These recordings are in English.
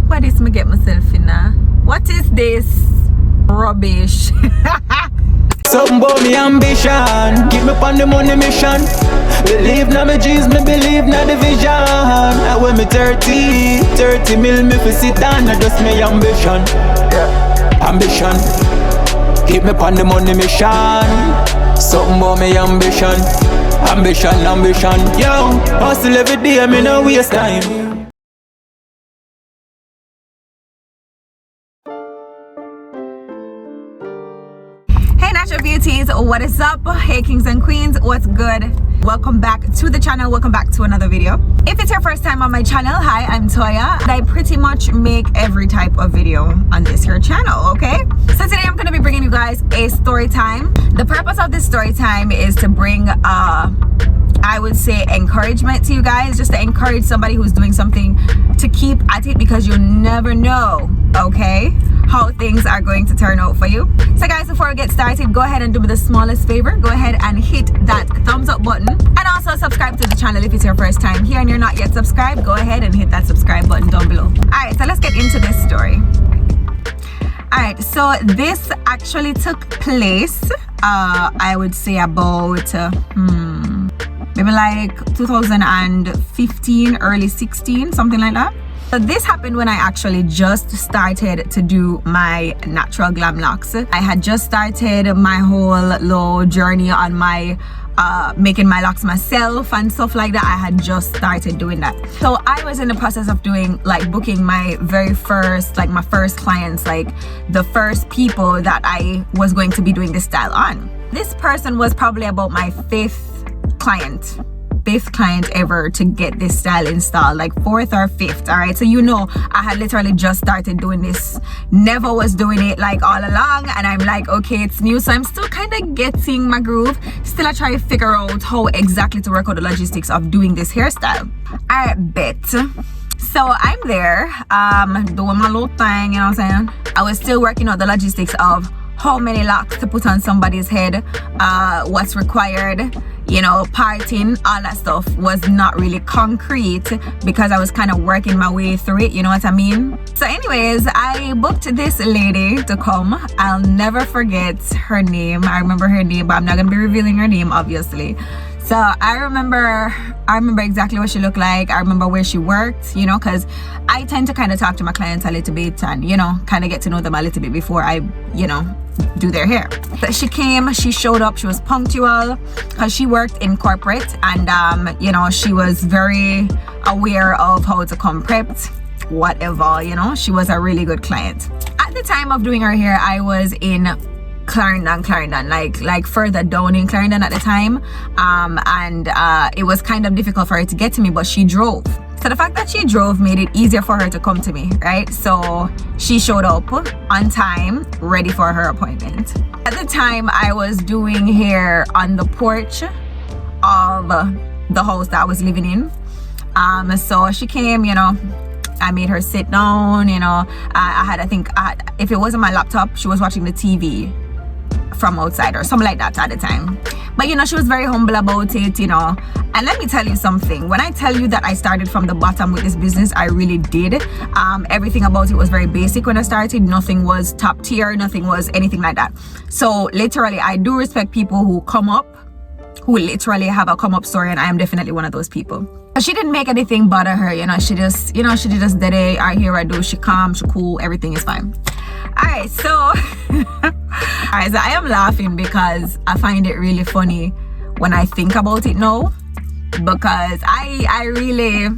What is me get myself in now? What is this rubbish? Something about me ambition. Keep me on the money mission. Believe na me G's, me believe na the vision. And when me 30 mil me fi sit down. That's just me ambition. Ambition. Keep me on the money mission. Something about me ambition. Ambition. Yo, hustle every day, me no waste time. Natural beauties, what is up? Hey kings and queens, what's good? Welcome back to the channel. Welcome back to another video. If it's your first time on my channel, hi, I'm Toya. I pretty much make every type of video on this here channel, okay? So today I'm going to be bringing you guys a story time. The purpose of this story time is to bring I would say encouragement to you guys, just to encourage somebody who's doing something to keep at it, because you never know, okay, how things are going to turn out for you. So guys, before we get started, go ahead and do me the smallest favor. Go ahead and hit that thumbs up button, and also subscribe to the channel if it's your first time here and you're not yet subscribed. Go ahead and hit that subscribe button down below. All right, so let's get into this story. All right, so this actually took place I would say about maybe like 2015, early 16, something like that. So this happened when I actually just started to do my natural glam locks. I had just started my whole little journey on my making my locks myself and stuff like that. I had just started doing that. So I was in the process of doing, like, booking my very first, like my first clients, like the first people that I was going to be doing this style on. This person was probably about my fifth client ever to get this style installed, like fourth or fifth. All right, so you know, I had literally just started doing this, never was doing it like all along, and I'm like, okay, it's new, so I'm still kind of getting my groove. Still I try to figure out how exactly to work out the logistics of doing this hairstyle. All right, bet. So I'm there doing my little thing, you know what I'm saying? I was still working out the logistics of how many locks to put on somebody's head, what's required, you know, parting, all that stuff was not really concrete because I was kind of working my way through it, you know what I mean? So anyways, I booked this lady to come. I'll never forget her name. I remember her name, but I'm not gonna be revealing her name, obviously. So I remember exactly what she looked like. I remember where she worked, you know, because I tend to kind of talk to my clients a little bit and, you know, kind of get to know them a little bit before I, you know, do their hair. But she came, she showed up, she was punctual because she worked in corporate, and you know, she was very aware of how to come prepped, whatever, you know. She was a really good client. At the time of doing her hair, I was in Clarendon, like further down in Clarendon at the time, and it was kind of difficult for her to get to me, but she drove. So the fact that she drove made it easier for her to come to me, right? So she showed up on time, ready for her appointment. At the time, I was doing hair on the porch of the house that I was living in. So she came, you know, I made her sit down, you know. I think if it wasn't my laptop, she was watching the TV from outside or something like that at the time. But you know, she was very humble about it, you know. And let me tell you something, when I tell you that I started from the bottom with this business, I really did. Everything about it was very basic when I started. Nothing was top tier, nothing was anything like that. So literally, I do respect people who come up, who literally have a come up story, and I am definitely one of those people. She didn't make anything bother her, you know. She just, you know, she just did it. I hear I do, she calm, she cool, everything is fine. All right, so alright, so I am laughing because I find it really funny when I think about it now, because I really,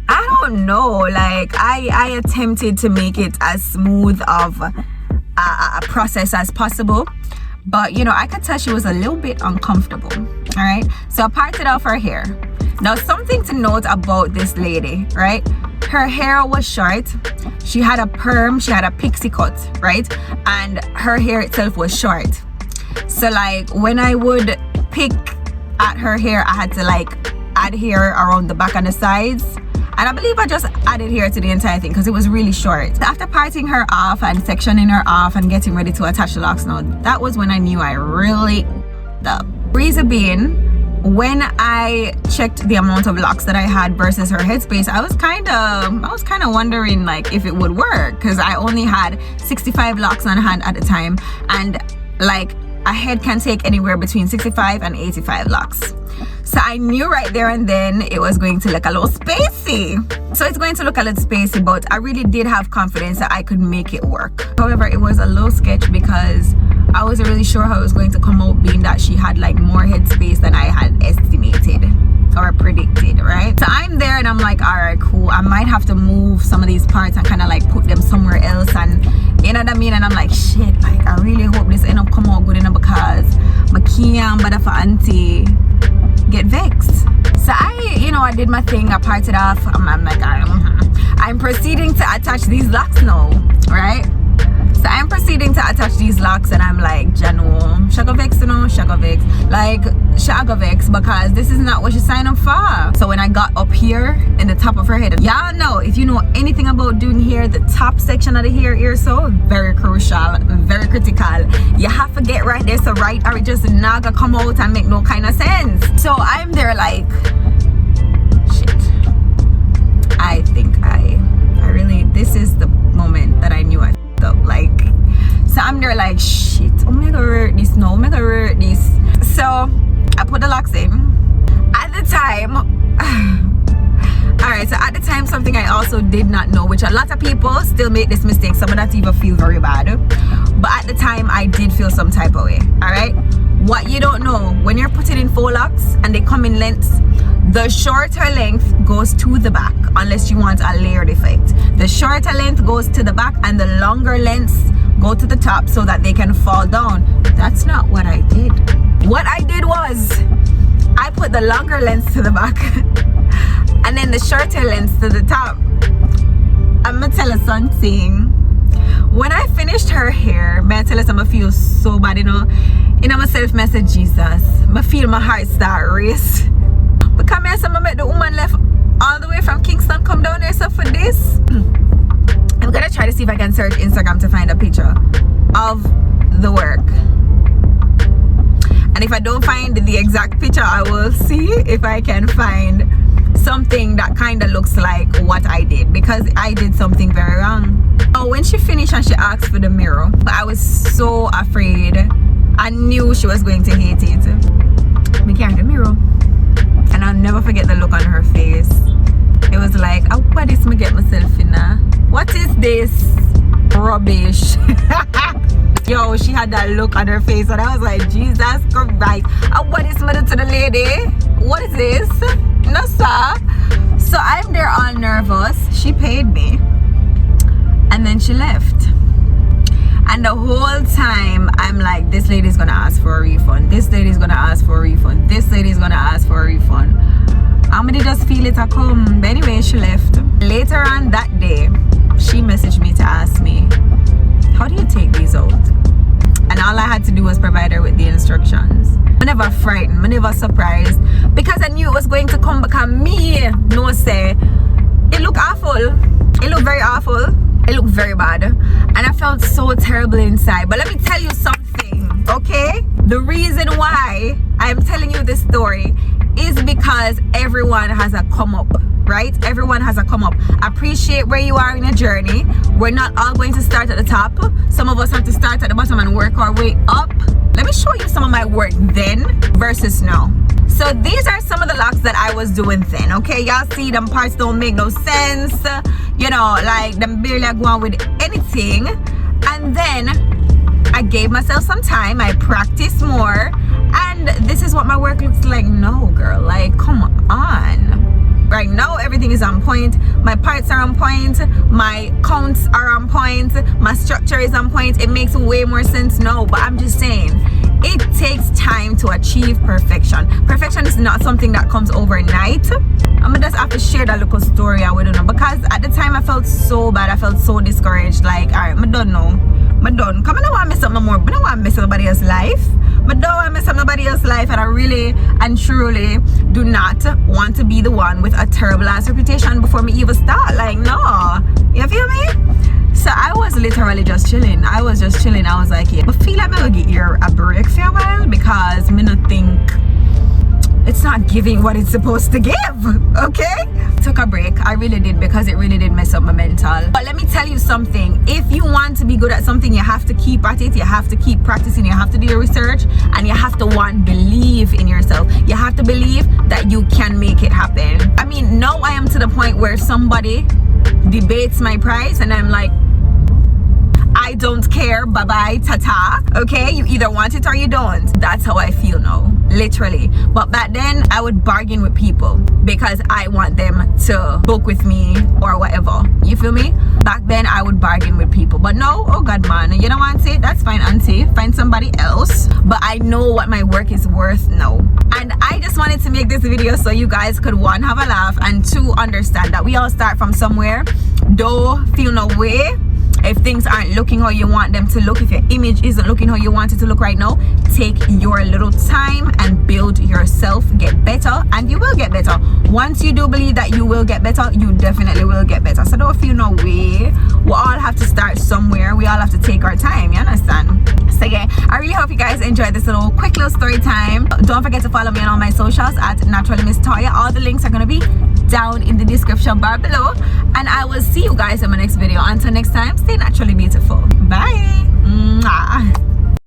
I don't know, like I attempted to make it as smooth of a process as possible, but you know, I could tell she was a little bit uncomfortable. All right, so I parted off her hair. Now, something to note about this lady, right? Her hair was short. She had a perm, she had a pixie cut, right? And her hair itself was short. So like when I would pick at her hair, I had to like add hair around the back and the sides. And I believe I just added hair to the entire thing because it was really short. After parting her off and sectioning her off and getting ready to attach the locks now, that was when I knew I really up. Reason being, when I checked the amount of locks that I had versus her headspace, I was kind of wondering like if it would work, because I only had 65 locks on hand at the time, and like a head can take anywhere between 65 and 85 locks. So I knew right there and then it was going to look a little spacey. So it's going to look a little spacey, but I really did have confidence that I could make it work. However, it was a little sketch because I wasn't really sure how it was going to come out, being that she had like more headspace than I had estimated or predicted, right? So I'm there and I'm like, all right, cool. I might have to move some of these parts and kind of like put them somewhere else, and you know what I mean? And I'm like, shit, like I really hope this end up come out good enough, because my can't bother for auntie get vexed. So I did my thing. I parted off. I'm like, I'm proceeding to attach these locks now, right? So I'm proceeding to attach these locks, and I'm like, Janu, Shago Vex, like Shago Vex, because this is not what she signed up for. So when I got up here in the top of her head, y'all know, if you know anything about doing hair, the top section of the hair ear, so very crucial, very critical. You have to get right there, so right, or it just not gonna come out and make no kind of sense. So I'm there like, shit. I think I really, this is the moment that I knew I up, like, so I'm there like, shit, oh my god, hurt this now, oh my god, hurt this. So I put the locks in. At the time, alright, so at the time, something I also did not know, which a lot of people still make this mistake, some of that even feel very bad, but at the time I did feel some type of way. Alright, what you don't know, when you're putting in 4 locks and they come in lengths, the shorter length goes to the back, unless you want a layered effect. The shorter length goes to the back and the longer lengths go to the top so that they can fall down. That's not what I did. What I did was I put the longer lengths to the back and then the shorter lengths to the top. I'm gonna tell her something. When I finished her hair, may I tell her I feel so bad, myself message Jesus. I feel my heart start race. Because I met the woman left all the way from Kingston come down there, so for this I'm gonna try to see if I can search Instagram to find a picture of the work, and if I don't find the exact picture, I will see if I can find something that kind of looks like what I did, because I did something very wrong. Oh, when she finished and she asked for the mirror, but I was so afraid. I knew she was going to hate it. We carried the mirror. And I'll never forget the look on her face. It was like, oh, what is me get myself in now? What is this rubbish? Yo, she had that look on her face, and I was like, Jesus Christ. Oh, what is me do to the lady? What is this? No, sir. So I'm there all nervous. She paid me. And then she left. And the whole time I'm like, this lady's gonna ask for a refund, this lady's gonna ask for a refund, this lady's gonna ask for a refund. I'm gonna just feel it a come. But anyway, she left. Later on that day, she messaged me to ask me, how do you take these out? And all I had to do was provide her with the instructions. I'm never frightened, I'm never surprised, because I knew it was going to come, because me no say it looked awful, it looked very awful. It looked very bad, and I felt so terrible inside. But let me tell you something, okay? The reason why I'm telling you this story is because everyone has a come up, right? Everyone has a come up. Appreciate where you are in a journey. We're not all going to start at the top. Some of us have to start at the bottom and work our way up. Let me show you some of my work then versus now. So these are some of the locks that I was doing then, okay? Y'all see them parts don't make no sense, like them barely go on with anything. And then I gave myself some time, I practiced more, and this is what my work looks like. No, girl, like, come on. Right now everything is on point. My parts are on point, my counts are on point, my structure is on point. It makes way more sense now, but I'm just saying, it takes time to achieve perfection. Perfection is not something that comes overnight. I'm gonna just have to share that little story I wouldn't know, because at the time I felt so bad, I felt so discouraged. Like, alright, I don't know, I'm done. Come on, I don't want to mess up no more, but I don't want to mess up nobody else's life. But don't want to mess up nobody else's life, and I really and truly do not want to be the one with a terrible ass reputation before me even start. Like, no, you feel me? So I was literally just chilling. I was just chilling. I was like, yeah, but feel like I'm gonna get here a break for a while, because me not think it's not giving what it's supposed to give. Okay, took a break. I really did, because it really did mess up my mental. But let me tell you something, if you want to be good at something, you have to keep at it, you have to keep practicing, you have to do your research, and you have to believe in yourself. You have to believe that you can make it happen. I mean, now I am to the point where somebody debates my price and I'm like, I don't care, bye bye, ta-ta. Okay, you either want it or you don't. That's how I feel now, literally. But back then I would bargain with people because I want them to book with me or whatever, you feel me? Back then I would bargain with people, but no, oh god man, you don't want it, that's fine auntie, find somebody else. But I know what my work is worth now, and I just wanted to make this video so you guys could, one, have a laugh, and two, understand that we all start from somewhere. Don't feel no way if things aren't looking how you want them to look, if your image isn't looking how you want it to look right now. Take your little time and build yourself, get better, and you will get better. Once you do believe that you will get better, you definitely will get better. So don't feel no way. We all have to start somewhere. We all have to take our time, you understand? So yeah, I really hope you guys enjoyed this quick little story time. Don't forget to follow me on all my socials at NaturallyMsToya. All the links are going to be down in the description bar below, and I will see you guys in my next video. Until next time, stay naturally beautiful. Bye. Mwah.